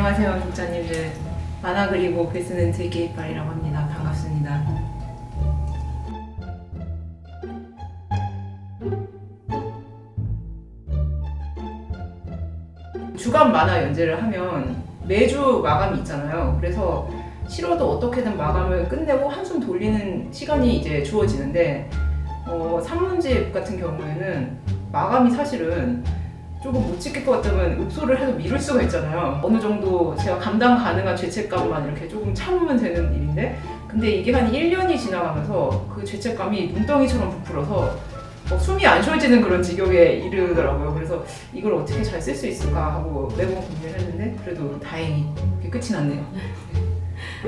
안녕하세요, 독자님들. 만화 그리고 글 쓰는 들깨이빨이라고 합니다. 반갑습니다. 주간 만화 연재를 하면 매주 마감이 있잖아요. 그래서 싫어도 어떻게든 마감을 끝내고 한숨 돌리는 시간이 이제 주어지는데 산문집 같은 경우에는 마감이 사실은 조금 못 지킬 것 같으면 읍소를 해서 미룰 수가 있잖아요. 어느 정도 제가 감당 가능한 죄책감만 이렇게 조금 참으면 되는 일인데, 근데 이게 한 1년이 지나가면서 그 죄책감이 눈덩이처럼 부풀어서 숨이 안 쉬어지는 그런 지경에 이르더라고요. 그래서 이걸 어떻게 잘 쓸 수 있을까 하고 매번 고민을 했는데 그래도 다행히 이렇게 끝이 났네요.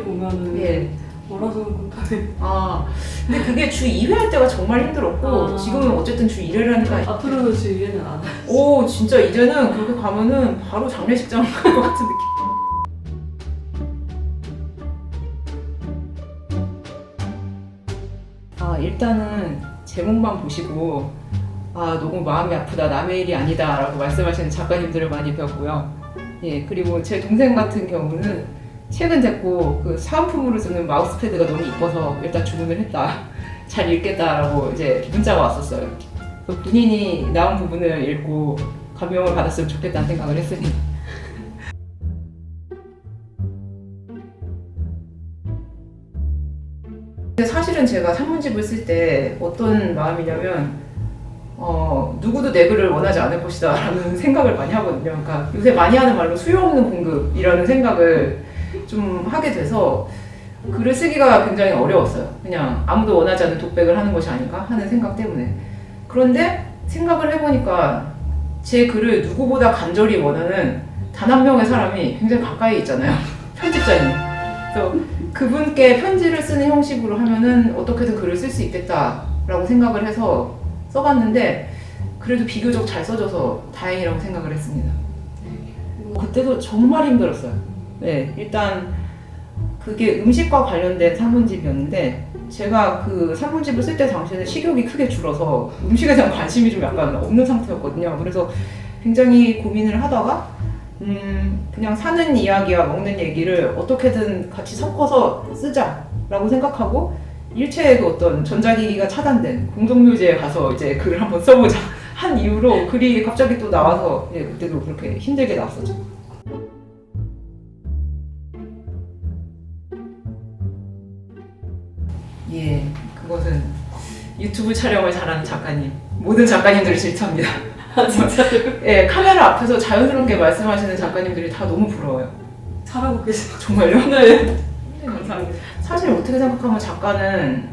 보면은 예. 월화수목 금토일 근데 그게 주 2회 할 때가 정말 힘들었고 지금은 어쨌든 주 1회를 하니까 앞으로는 주 2회는 안 해. 오, 진짜 이제는 그렇게 가면은 바로 장례식장 갈 것 같은 느낌. 일단은 제목만 보시고 너무 마음이 아프다, 남의 일이 아니다 라고 말씀하시는 작가님들을 많이 배웠고요. 예, 그리고 제 동생 같은 경우는 책은 됐고 그 사은품으로 쓰는 마우스패드가 너무 이뻐서 일단 주문을 했다. 잘 읽겠다라고 이제 문자가 왔었어요. 본인이 나온 부분을 읽고 감명을 받았으면 좋겠다는 생각을 했으니. 근데 사실은 제가 산문집을 쓸 때 어떤 마음이냐면 누구도 내 글을 원하지 않을 것이다 라는 생각을 많이 하거든요. 그러니까 요새 많이 하는 말로 수요 없는 공급이라는 생각을 좀 하게 돼서 글을 쓰기가 굉장히 어려웠어요. 그냥 아무도 원하지 않는 독백을 하는 것이 아닌가 하는 생각 때문에. 그런데 생각을 해보니까 제 글을 누구보다 간절히 원하는 단 한 명의 사람이 굉장히 가까이 있잖아요. 편집자님. 그래서 그분께 편지를 쓰는 형식으로 하면은 어떻게든 글을 쓸 수 있겠다라고 생각을 해서 써봤는데 그래도 비교적 잘 써져서 다행이라고 생각을 했습니다. 그때도 정말 힘들었어요. 네, 일단 그게 음식과 관련된 산문집이었는데 제가 그 산문집을 쓸 때 당시에는 식욕이 크게 줄어서 음식에 대한 관심이 좀 약간 없는 상태였거든요. 그래서 굉장히 고민을 하다가 그냥 사는 이야기와 먹는 얘기를 어떻게든 같이 섞어서 쓰자라고 생각하고 일체의 그 어떤 전자기기가 차단된 공동묘지에 가서 이제 글을 한번 써보자 한 이후로 글이 갑자기 또 나와서 그때도 그렇게 힘들게 나왔었죠. 예, 그것은 유튜브 촬영을 잘하는 작가님, 모든 작가님들을 질투합니다. 진짜요? 예, 카메라 앞에서 자연스럽게 말씀하시는 작가님들이 다 너무 부러워요. 잘하고 계세요. 정말요? 네. 감사합니다. 사실 어떻게 생각하면 작가는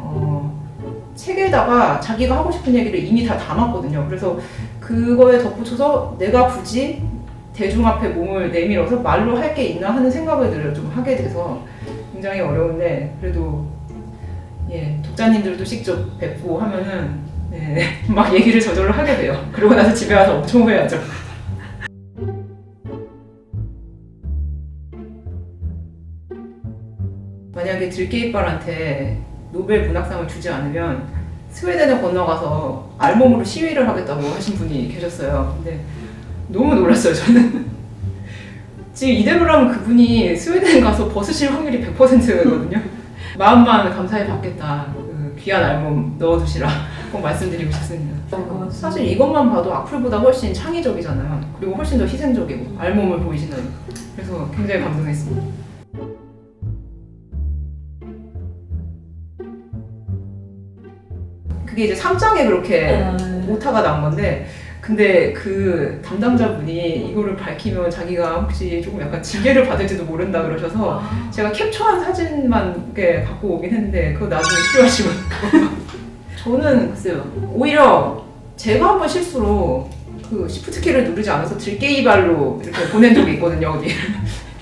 책에다가 자기가 하고 싶은 얘기를 이미 다 담았거든요. 그래서 그거에 덧붙여서 내가 굳이 대중 앞에 몸을 내밀어서 말로 할 게 있나 하는 생각을 늘 좀 하게 돼서 굉장히 어려운데 그래도 예, 독자님들도 직접 뵙고 하면은 막 얘기를 저절로 하게 돼요. 그러고 나서 집에 와서 엄청 후회하죠. 만약에 들깨이빨한테 노벨 문학상을 주지 않으면 스웨덴에 건너가서 알몸으로 시위를 하겠다고 하신 분이 계셨어요. 근데 너무 놀랐어요, 저는. 지금 이대로라면 그분이 스웨덴 가서 벗으실 확률이 100%거든요. 마음만 감사히 받겠다. 그 귀한 알몸 넣어두시라. 꼭 말씀드리고 싶습니다. 사실 이것만 봐도 악플보다 훨씬 창의적이잖아요. 그리고 훨씬 더 희생적이고 알몸을 보이시는. 그래서 굉장히 감동했습니다. 그게 이제 3장에 그렇게 오타가 난 건데 근데 그 담당자분이 이거를 밝히면 자기가 혹시 조금 약간 징계를 받을지도 모른다 그러셔서 제가 캡처한 사진만 이렇게 갖고 오긴 했는데 그거 나중에 필요하시면 저는 글쎄요 오히려 제가 한번 실수로 그 시프트키를 누르지 않아서 들깨이발로 이렇게 보낸 적이 있거든요 어디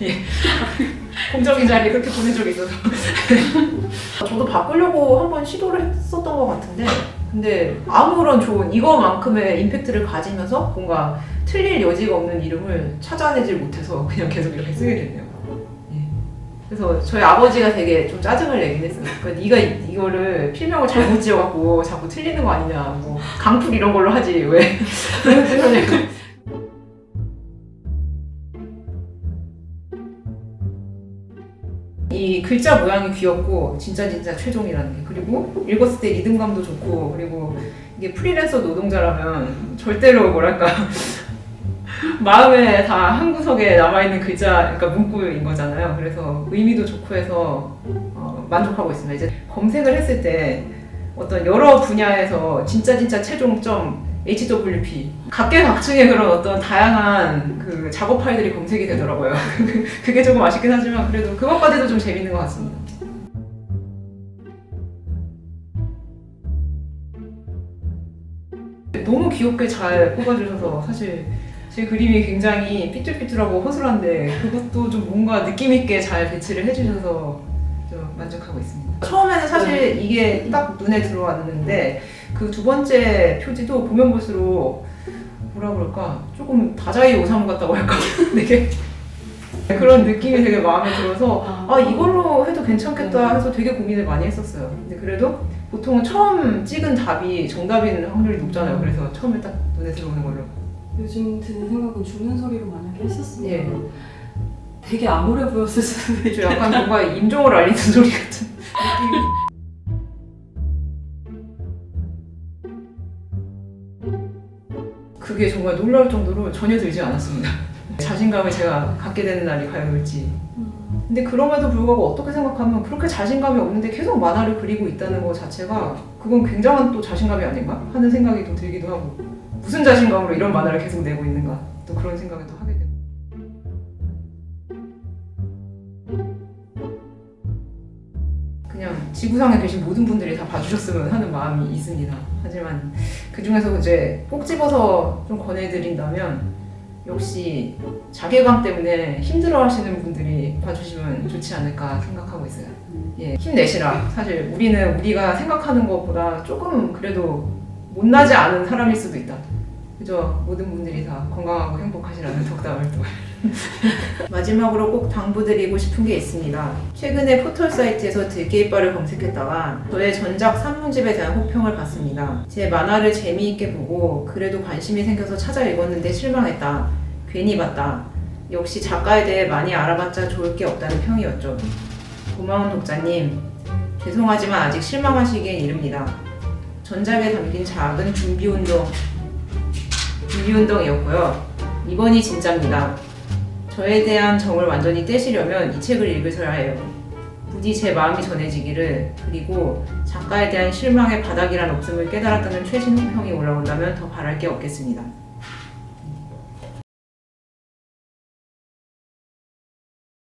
예. 공적인 자리에 그렇게 보낸 적이 있어서 저도 바꾸려고 한번 시도를 했었던 것 같은데 근데 아무런 좋은 이거만큼의 임팩트를 가지면서 뭔가 틀릴 여지가 없는 이름을 찾아내질 못해서 그냥 계속 이렇게 쓰게 됐네요. 예. 그래서 저희 아버지가 되게 좀 짜증을 내긴 했어요. 그러니까 네가 이거를 필명을 잘못 지어갖고 자꾸 틀리는 거 아니냐, 뭐 강풀 이런 걸로 하지 왜? 이 글자 모양이 귀엽고 진짜 최종이라는 게, 그리고 읽었을 때 리듬감도 좋고, 그리고 이게 프리랜서 노동자라면 절대로 뭐랄까 마음에 다 한 구석에 남아있는 글자, 그러니까 문구인 거잖아요. 그래서 의미도 좋고 해서 만족하고 있습니다. 이제 검색을 했을 때 어떤 여러 분야에서 진짜 최종점 HWP 각계각층의 그런 어떤 다양한 그 작업 파일들이 검색이 되더라고요. 그게 조금 아쉽긴 하지만 그래도 그것까지도 좀 재밌는 것 같습니다. 너무 귀엽게 잘 뽑아주셔서 사실 제 그림이 굉장히 삐뚤삐뚤하고 허술한데 그것도 좀 뭔가 느낌 있게 잘 배치를 해주셔서 좀 만족하고 있습니다. 처음에는 사실 이게 딱 눈에 들어왔는데 그 두 번째 표지도 보면 볼수록 뭐라 그럴까 조금 다자이 오사무 같다고 할까 되게 그런 느낌이 되게 마음에 들어서 아 이걸로 해도 괜찮겠다 해서 되게 고민을 많이 했었어요. 근데 그래도 보통은 처음 찍은 답이 정답인 확률이 높잖아요. 그래서 처음에 딱 눈에 들어오는 걸로. 요즘 드는 생각은 죽는 소리로 만약에 했었으면 예. 되게 암울해 보였을 수도 있죠. 약간 뭔가 임종을 알리는 소리 같은 느낌이. 그게 정말 놀라울 정도로 전혀 들지 않았습니다. 자신감을 제가 갖게 되는 날이 과연 올지. 근데 그럼에도 불구하고 어떻게 생각하면 그렇게 자신감이 없는데 계속 만화를 그리고 있다는 것 자체가 그건 굉장한 또 자신감이 아닌가 하는 생각이 또 들기도 하고, 무슨 자신감으로 이런 만화를 계속 내고 있는가 또 그런 생각을 또 하게 되고. 그냥 지구상에 계신 모든 분들이 다 봐주셨으면 하는 마음이 있습니다. 하지만 그 중에서 이제 꼭 집어서 좀 권해드린다면 역시 자괴감 때문에 힘들어하시는 분들이 봐주시면 좋지 않을까 생각하고 있어요. 예, 힘내시라. 사실 우리는 우리가 생각하는 것보다 조금 그래도 못나지 않은 사람일 수도 있다. 그죠? 모든 분들이 다 건강하고 행복하시라는 덕담을 또. 마지막으로 꼭 당부드리고 싶은 게 있습니다. 최근에 포털 사이트에서 들깨이빨을 검색했다가 저의 전작 산문집에 대한 호평을 봤습니다. 제 만화를 재미있게 보고 그래도 관심이 생겨서 찾아 읽었는데 실망했다. 괜히 봤다. 역시 작가에 대해 많이 알아봤자 좋을 게 없다는 평이었죠. 고마운 독자님, 죄송하지만 아직 실망하시기엔 이릅니다. 전작에 담긴 작은 준비운동이었고요. 이번이 진짜입니다. 저에 대한 정을 완전히 떼시려면 이 책을 읽으셔야 해요. 부디 제 마음이 전해지기를, 그리고 작가에 대한 실망의 바닥이란 없음을 깨달았다는 최신 호평이 올라온다면 더 바랄 게 없겠습니다.